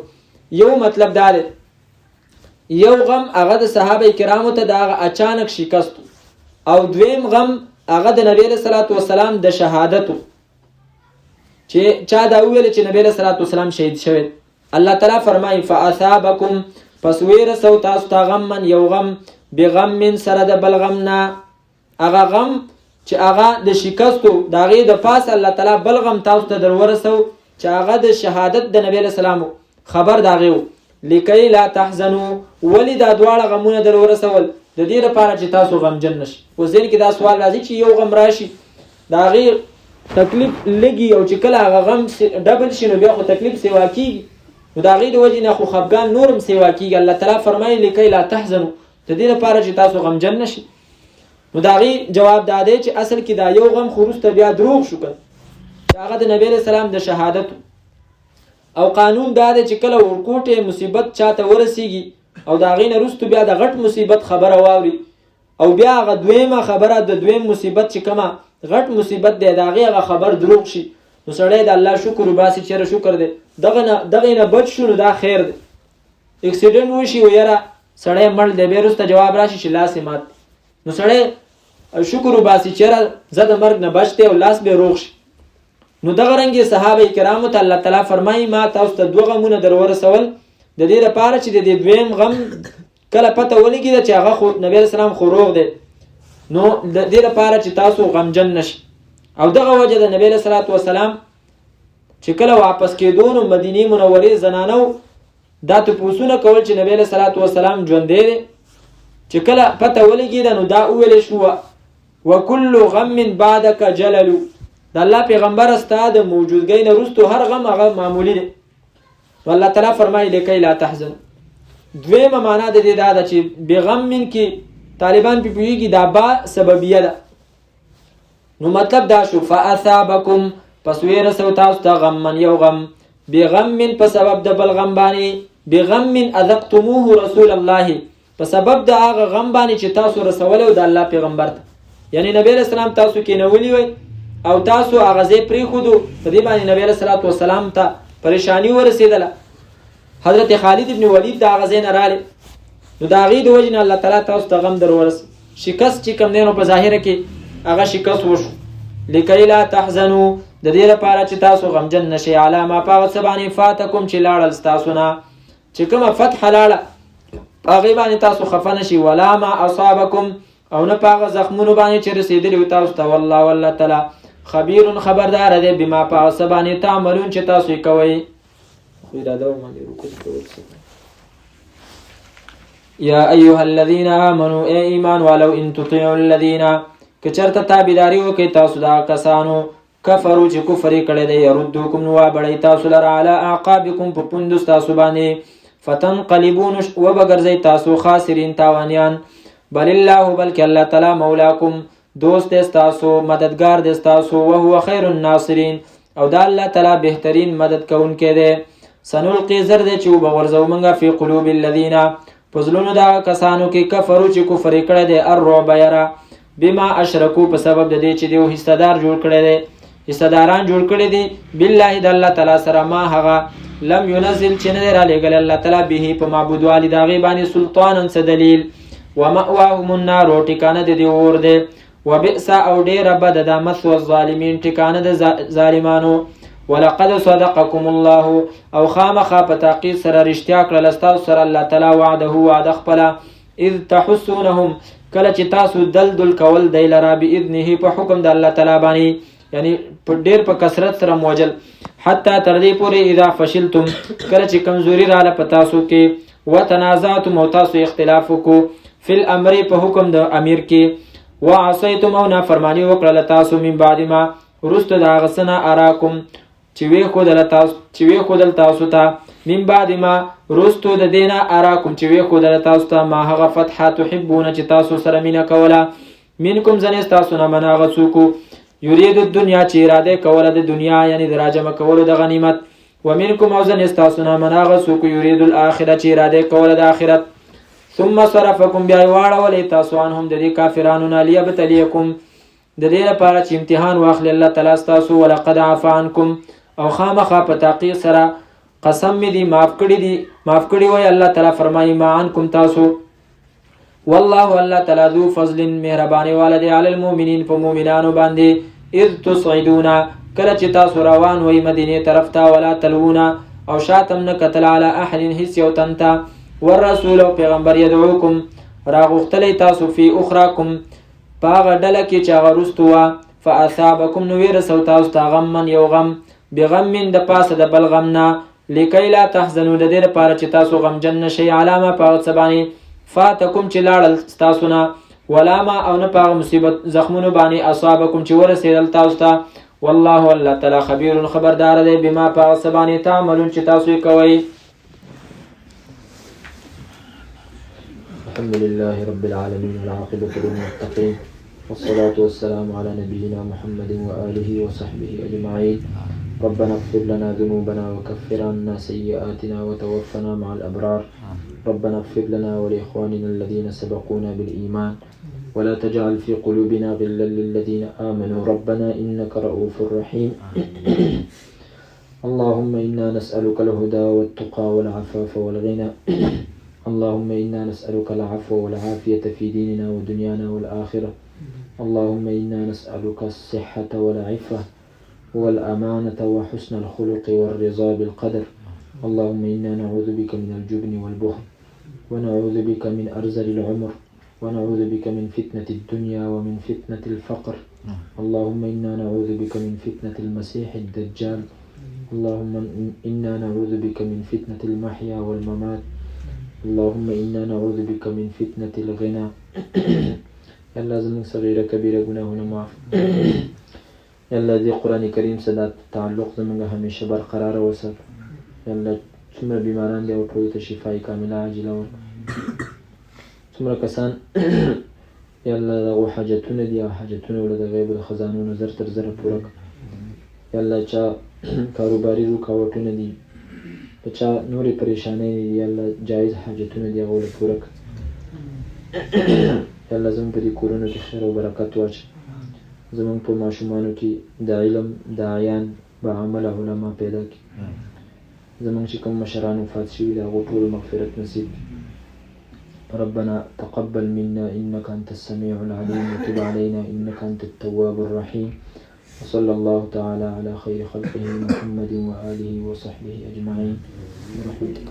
یو مطلب دا دی یو غم هغه د صحابه کرامو ته د هغه اچانک شکست، او دویم غم هغه د نبی صلی الله علیه وسلم د شهادت چې چا دا ویل چې نبی صلی الله علیه وسلم شهید شوی. الله تعالی فرمایي فاصابکم پس ورسو تاسو ته غم من یو غم بغم من سره د بل غم نه. هغه غم چې هغه د شکستو د هغې د پاس الله تعالی بل غم تاسو ته در ورسو چې هغه د شهادت د نبی علیه السلام خبر د هغې و. لکی لا تحزنوا ولې دا دواړه غمونه در ورسول؟ د دې لپاره چې تاسو غمجن نشئ. اوس ذهن کې دا سوال راځي چې یو غم راشي د هغې تکلیف لږي او چې کله هغه غم ډبل شي نو بیا خو تکلیف سیوا کېږي، نو د هغې د وجې نه خو خفګان نورم سیوا کېږي. الله تعالی فرمایي لکی لا تحزنوا د دې لپاره چې تاسو غمجن نشئ. نو د هغې جواب دا دی چې اصل کې دا یو غم خو وروسته بیا دروغ شو که چې هغه د نبی علیه السلام د شهادت، او قانون دا دی چې کله ورکوټې مصیبت چاته ورسیږي او د هغې نه وروستو بیا د غټ مصیبت خبره واوري او بیا هغه دویمه خبره د دویم مصیبت چې کومه غټ مصیبت دی د هغې هغه خبر دروغ شي، نو سړی د الله شکر وباسي چېرې شکر دی دغې نه بچ شو نو دا خیر دی. اکسیډنټ وشي و یاره سړی مړ دی، بیا وروسته جواب راشي چې لاس یې مات، نو سړی شکر وباسي چېرې زه د مرګ نه بچ دی او لاس به روغ شي. نو دغه رنګې صحابه کرامو ته الله تعالی فرمایي ما تاسو ته دوه غمونه در ورسول د دې لپاره چې د دې دویم غم کله پته ولګېده چې هغه خو نبی علیه السلام خو روغ دی، نو د دې لپاره چې تاسو غمجن نشئ. او دغه وجه د نبی علیه الصلوة والسلام چې کله واپس کېدو نو مدینې منورې زنانو دا تپوسونه کول چې نبی علیه الصلوة والسلام ژوندی دی. چې کله پته ولګېده نو دا وویلې شوه وکل غم بعدک جلل، د الله پیغمبر ستا د موجودګۍ نه وروستو هر غم هغه معمولی دی. والله تعالی فرمایي لکی لا تحزن. دویمه معنا د دې دا ده چې بغم من کې طالبان پې پوهېږي دا با سببیه ده، نو مطلب دا شو فاصابکم پس ورسو تاسو ته غم من یو غم بغم من په سبب د بل غم باندې بغم من اذقتموه رسول الله په سبب د هغه غم باندې چې تاسو رسولی د الله پیغمبر ته، یعنی نبی علیه السلام تاسو کېنولی وی او تاسو هغه ځای پرېښودو، په دې باندې نبی علیه الصلوة والسلام ته پریشانی ورسېدله. حضرت خالد ابن ولید د هغه ځای نه رالی، نو د هغې د وجې نه الله تعالی تاسو ته غم در ورسو. شکست چې کوم دی نو په ظاهره کې هغه شکست وشو. لکی لا تحزنوا د دې لپاره چې تاسو غمجن نشئ علی ما په هغه څه باندې فاتکم چې لاړل ستاسو نه، چې کومه فتحه لاړه په هغې باندې تاسو خفه نشئ، ولا ما اصابکم او نه په هغه زخمونو باندې چې رسېدلي وو تاسو ته. والله تعالی خبیر خبردار دی بما په هغه څه باندې تعملون چې تاسو یې کوئ. یا ایها الذین آمنوا ای ایمان والو ان تطیعوا الذین که چرته تابعداري وکړئ تاسو دا کسانو کفرو چې کفر یې کړی دی یردوکم نو وابړئ تاسو لره علی اعقابکم په پوندو ستاسو باندې فتنقلبون وبګرځئ تاسو خاسرین تاوانیان. بل الله بلکې الله تعالی مولاکم دوست دی ستاسو مددگار دی ستاسو وهو خیر الناصرین او دا الله تعالی بهترین مدد کوونکی دی. سنلقي زر دی چې وبغورځو موږ فی قلوب الذین په زړونو دا کسانو کې کفرو چې کفر یې کړی دی الرعب یره بما اشرکو په سبب د دې چې دوی حصهدار جوړ کړی دی حصهداران جوړ کړی دي بالله د الله تعالی سره ما هغه لم ينزل چې نه دی رالیږلی الله تعالی به په معبودوالي د هغې باندې سلطانا څه دلیل. ومأواهم النار او ټکانه د دې اور دی وبئس او ډېره بده ده مثوى الظالمین ټکانه د ظالمانو. ولقد صدقكم الله او خامخا په تحقیق سره رښتیا کړله ستاسو سره الله تعالی وعده وعده خپله اذ تحسونهم کله چې تاسو دلدل کول دی لره باذنه په حکم د الله تعالی باندې، یعنی ډېر په کثرت سره موجل حتی تر دې پورې اذا فشلتم کله چې کمزوري راله په تاسو کې وتنازعتم او تاسو اختلاف وکړو فی الامر په حکم د امیر کې وعصیتم او نافرمانی وکړله تاسو من بعد ما وروسته د هغه څه نه اراکم چې وی ښودل تاسو ته من بعد ما وروستو د دې نه اراکم چې وی ښودله تاسو ته ما هغه فتحه تحبونه چې تاسو سره مینه کوله منکم ځنې ستاسو نه من هغه څوک یرید الدنیا چې اراده کوله د دنیا یعنی د راجمع کولو د غنیمت ومنکم او ځنې ستاسو نه من هغه څوک یرید الاخره چې اراده کوله د آخرت ثم صرفکم بیا واړولې تاسو عنهم د دې کافرانو نه لیبتلیکم د دې لپاره چې امتحان واخلي الله تعالی تاسو ولقد عفا عنکم او خامخا په تحقیق سره قسم می دی معاف کړی وای الله تعالی فرمایي ما عنکم تاسو والله الله تعالی ذو فضل مهرباني والده علی المؤمنین په مؤمنانو باندې اذ تصعدون کله چې تاسو روان وای مدینه طرف ته ولا تلونا او شاتم نه قتل علی احد هیڅ یو تنتا والرسول او پیغمبر يدعوکم راغختلی تاسو فی اخراکم پاغه ډله کې چې هغه رستو وا فاصابکم نو ورسو تاسو ته غمن یو غم بغم د پاسه د بل غم نه لکای لا تحزنوا د دې لپاره چې تاسو غمجن نشئ علامه پاغه سبانی فاتکم چې لاړل تاسو نه ولا ما او نه پاغه مصیبت زخمونو باندې اصابکم چې ورسېدل تاسو ته والله الله تعالی خبير خبردار دی بما پاغه سبانی تعملون چې تاسو یې کوئ. الحمد لله رب العالمين والعاقبة للمتقين والصلاة والسلام على نبينا محمد وآله وصحبه أجمعين. ربنا اغفر لنا ذنوبنا وكفر عنا سيئاتنا وتوفنا مع الأبرار. ربنا اغفر لنا ولإخواننا الذين سبقونا بالإيمان ولا تجعل في قلوبنا غلا للذين آمنوا ربنا إنك رؤوف رحيم. اللهم إنا نسألك الهدى والتقى والعفاف والغنى. اللهم إنا نسألك العفو والعافية في ديننا ودنيانا والآخرة. اللهم إنا نسألك الصحة والعفة والأمانة وحسن الخلق والرضا بالقدر. اللهم إنا نعوذ بك من الجبن والبخل ونعوذ بك من أرذل العمر ونعوذ بك من فتنة الدنيا ومن فتنة الفقر. اللهم إنا نعوذ بك من فتنة المسيح الدجال. اللهم إنا نعوذ بك من فتنة المحيا والممات. اللهم إنا نعوذ بك من فتنة الغنى. يلا زمن صغيرة كبيرة گناهنا معاف. يلا دي قرآن کریم صدا تعلق زمن همیشه برقرار وسر. يلا څومره بیماران دي او ټول ته شفای کامله عاجله ور. څومره کسان يلا دغه حاجتونه دي او حاجتونه ول د غیب د خزانو نظر تر زره پوره. يلا چا کاروباري رکاوټونه دي چا نورې پریشانۍ دي يلا جایز حاجتونه دي هغه پوره. يلا زموږ په دې کورونو کې خیر او برکت واچ. زموږ په ماشومانو کې د علم داعیان با عمل علما پیدا کړي. زموږ چې کوم مشران وفات شوي دي هغو ټولو مغفرت نصیب. ربنا تقبل منا إنك أنت السميع العليم وتب علينا إنك أنت التواب الرحيم. وصلى الله تعالى على خير خلقه محمد وآله وصحبه أجمعين برحمتك.